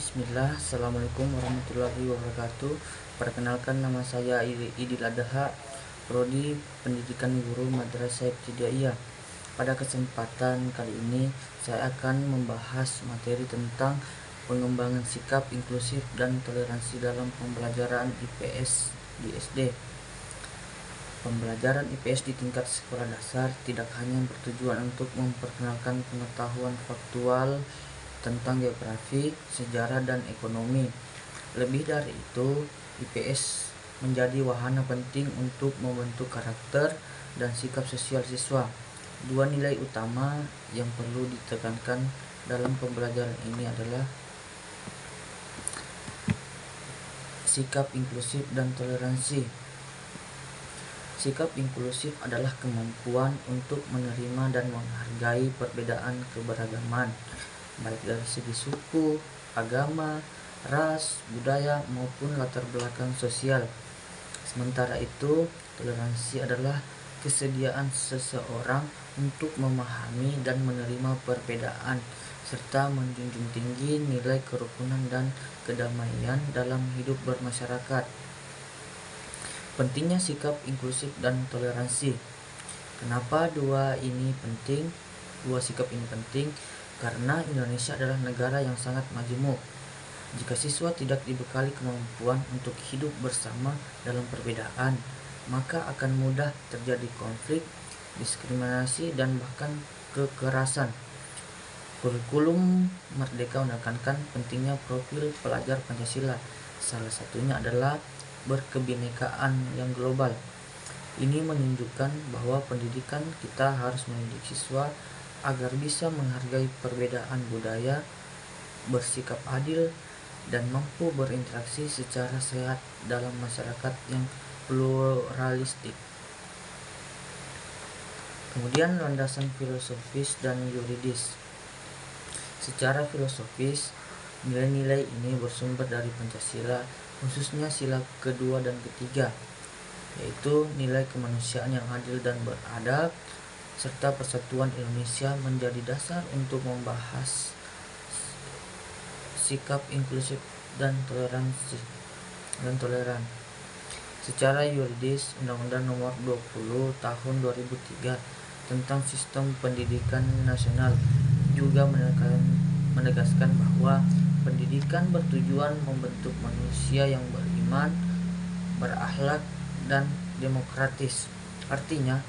Bismillah, Assalamualaikum warahmatullahi wabarakatuh. Perkenalkan, nama saya Idil Adha, Prodi Pendidikan Guru Madrasah Ibtidaiyah. Pada kesempatan kali ini saya akan membahas materi tentang pengembangan sikap inklusif dan toleransi dalam pembelajaran IPS di SD. Pembelajaran IPS di tingkat sekolah dasar tidak hanya bertujuan untuk memperkenalkan pengetahuan faktual tentang geografi, sejarah, dan ekonomi. Lebih dari itu, IPS menjadi wahana penting untuk membentuk karakter dan sikap sosial siswa. Dua nilai utama yang perlu ditekankan dalam pembelajaran ini adalah sikap inklusif dan toleransi. Sikap inklusif adalah kemampuan untuk menerima dan menghargai perbedaan keberagaman, baik dari segi suku, agama, ras, budaya, maupun latar belakang sosial. Sementara itu, toleransi adalah kesediaan seseorang untuk memahami dan menerima perbedaan, serta menjunjung tinggi nilai kerukunan dan kedamaian dalam hidup bermasyarakat. Pentingnya sikap inklusif dan toleransi. Kenapa dua sikap ini penting? Karena Indonesia adalah negara yang sangat majemuk. Jika siswa tidak dibekali kemampuan untuk hidup bersama dalam perbedaan, maka akan mudah terjadi konflik, diskriminasi, dan bahkan kekerasan. Kurikulum Merdeka menekankan pentingnya profil pelajar Pancasila. Salah satunya adalah berkebinekaan yang global. Ini menunjukkan bahwa pendidikan kita harus mendidik siswa agar bisa menghargai perbedaan budaya, bersikap adil, dan mampu berinteraksi secara sehat dalam masyarakat yang pluralistik. Kemudian landasan filosofis dan yuridis. Secara filosofis, nilai-nilai ini bersumber dari Pancasila, khususnya sila kedua dan ketiga, yaitu nilai kemanusiaan yang adil dan beradab, serta persatuan Indonesia menjadi dasar untuk membahas sikap inklusif dan toleran. Secara yuridis, Undang-Undang Nomor 20 Tahun 2003 tentang Sistem Pendidikan Nasional juga menegaskan bahwa pendidikan bertujuan membentuk manusia yang beriman, berakhlak, dan demokratis. Artinya,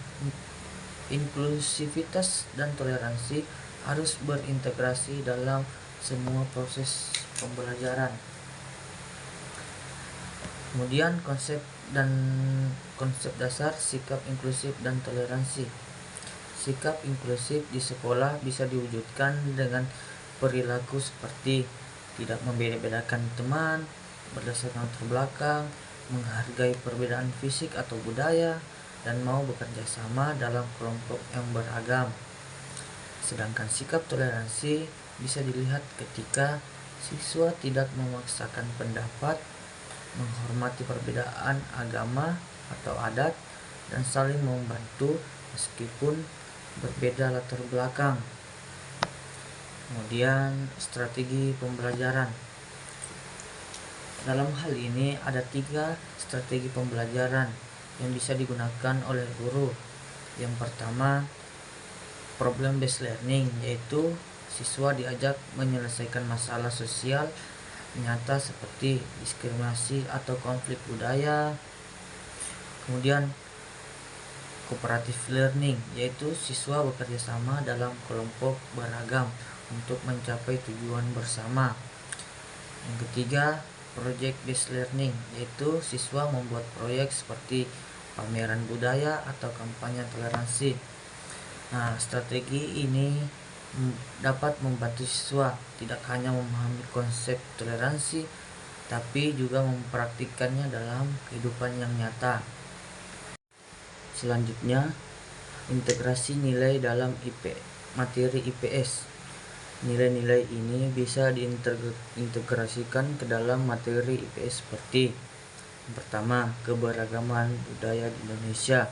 inklusivitas dan toleransi harus berintegrasi dalam semua proses pembelajaran. Kemudian konsep dasar sikap inklusif dan toleransi. Sikap inklusif di sekolah bisa diwujudkan dengan perilaku seperti tidak membeda-bedakan teman berdasarkan latar belakang, menghargai perbedaan fisik atau budaya, dan mau bekerja sama dalam kelompok yang beragam. Sedangkan sikap toleransi bisa dilihat ketika siswa tidak memaksakan pendapat, menghormati perbedaan agama atau adat, dan saling membantu meskipun berbeda latar belakang. Kemudian strategi pembelajaran. Dalam hal ini ada 3 strategi pembelajaran yang bisa digunakan oleh guru. Yang pertama, problem based learning, yaitu siswa diajak menyelesaikan masalah sosial nyata seperti diskriminasi atau konflik budaya. Kemudian cooperative learning, yaitu siswa bekerja sama dalam kelompok beragam untuk mencapai tujuan bersama. Yang ketiga, project based learning, yaitu siswa membuat proyek seperti pameran budaya atau kampanye toleransi. Nah, strategi ini dapat membantu siswa tidak hanya memahami konsep toleransi, tapi juga mempraktikkannya dalam kehidupan yang nyata. Selanjutnya, integrasi nilai dalam materi IPS. Nilai-nilai ini bisa diintegrasikan ke dalam materi IPS seperti yang pertama, keberagaman budaya di Indonesia,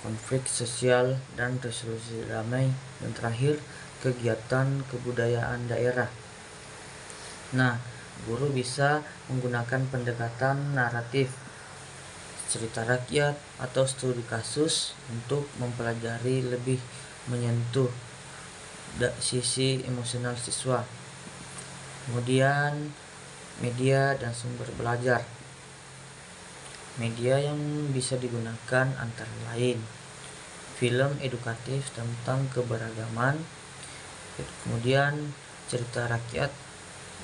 konflik sosial dan resolusi damai, dan terakhir, kegiatan kebudayaan daerah. Nah, guru bisa menggunakan pendekatan naratif, cerita rakyat, atau studi kasus untuk mempelajari lebih menyentuh sisi emosional siswa. Kemudian, media dan sumber belajar. Media yang bisa digunakan antara lain film edukatif tentang keberagaman, kemudian cerita rakyat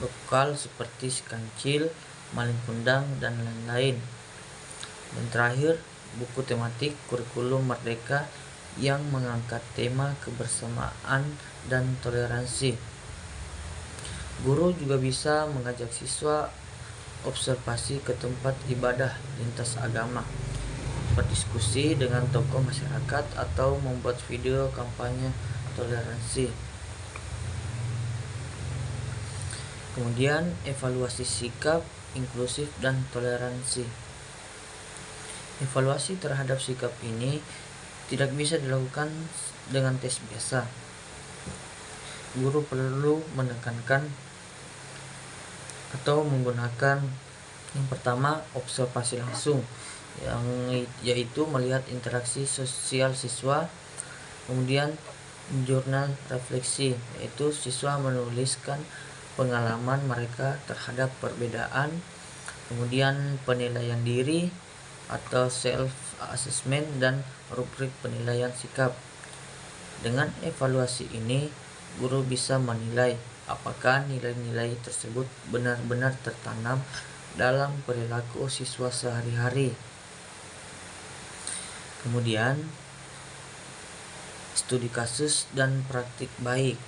lokal seperti Si Kancil, Malin Kundang, dan lain-lain. Dan terakhir, buku tematik kurikulum merdeka yang mengangkat tema kebersamaan dan toleransi. Guru juga bisa mengajak siswa observasi ke tempat ibadah lintas agama, berdiskusi dengan tokoh masyarakat, atau membuat video kampanye toleransi. Kemudian, evaluasi sikap inklusif dan toleransi. Evaluasi terhadap sikap ini tidak bisa dilakukan dengan tes biasa. Guru perlu menekankan atau menggunakan yang pertama, observasi langsung, yaitu melihat interaksi sosial siswa. Kemudian, jurnal refleksi, yaitu siswa menuliskan pengalaman mereka terhadap perbedaan. Kemudian, penilaian diri atau self assessment dan rubrik penilaian sikap. Dengan evaluasi ini, guru bisa menilai apakah nilai-nilai tersebut benar-benar tertanam dalam perilaku siswa sehari-hari. Kemudian, studi kasus dan praktik baik.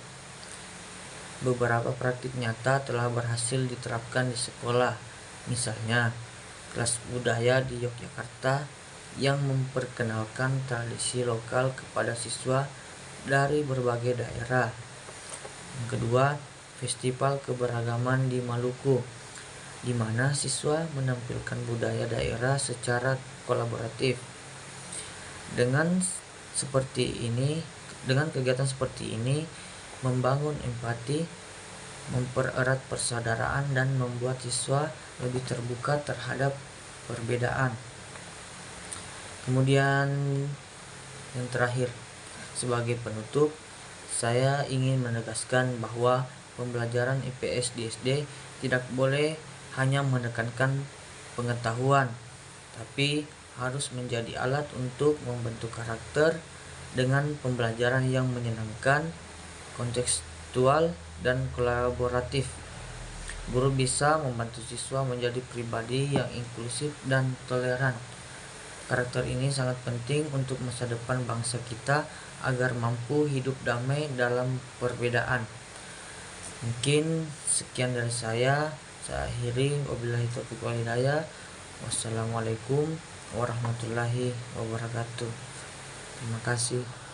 Beberapa praktik nyata telah berhasil diterapkan di sekolah. Misalnya, kelas budaya di Yogyakarta yang memperkenalkan tradisi lokal kepada siswa dari berbagai daerah. Yang kedua, festival keberagaman di Maluku, di mana siswa menampilkan budaya daerah secara kolaboratif. Dengan kegiatan seperti ini membangun empati, mempererat persaudaraan, dan membuat siswa lebih terbuka terhadap perbedaan. Kemudian yang terakhir, sebagai penutup, saya ingin menegaskan bahwa pembelajaran IPS di SD tidak boleh hanya menekankan pengetahuan, tapi harus menjadi alat untuk membentuk karakter dengan pembelajaran yang menyenangkan, kontekstual, dan kolaboratif. Guru bisa membantu siswa menjadi pribadi yang inklusif dan toleran. Karakter ini sangat penting untuk masa depan bangsa kita agar mampu hidup damai dalam perbedaan. Mungkin sekian dari saya akhiri. Wabillahi taufiq wal hidayah. Wassalamualaikum warahmatullahi wabarakatuh. Terima kasih.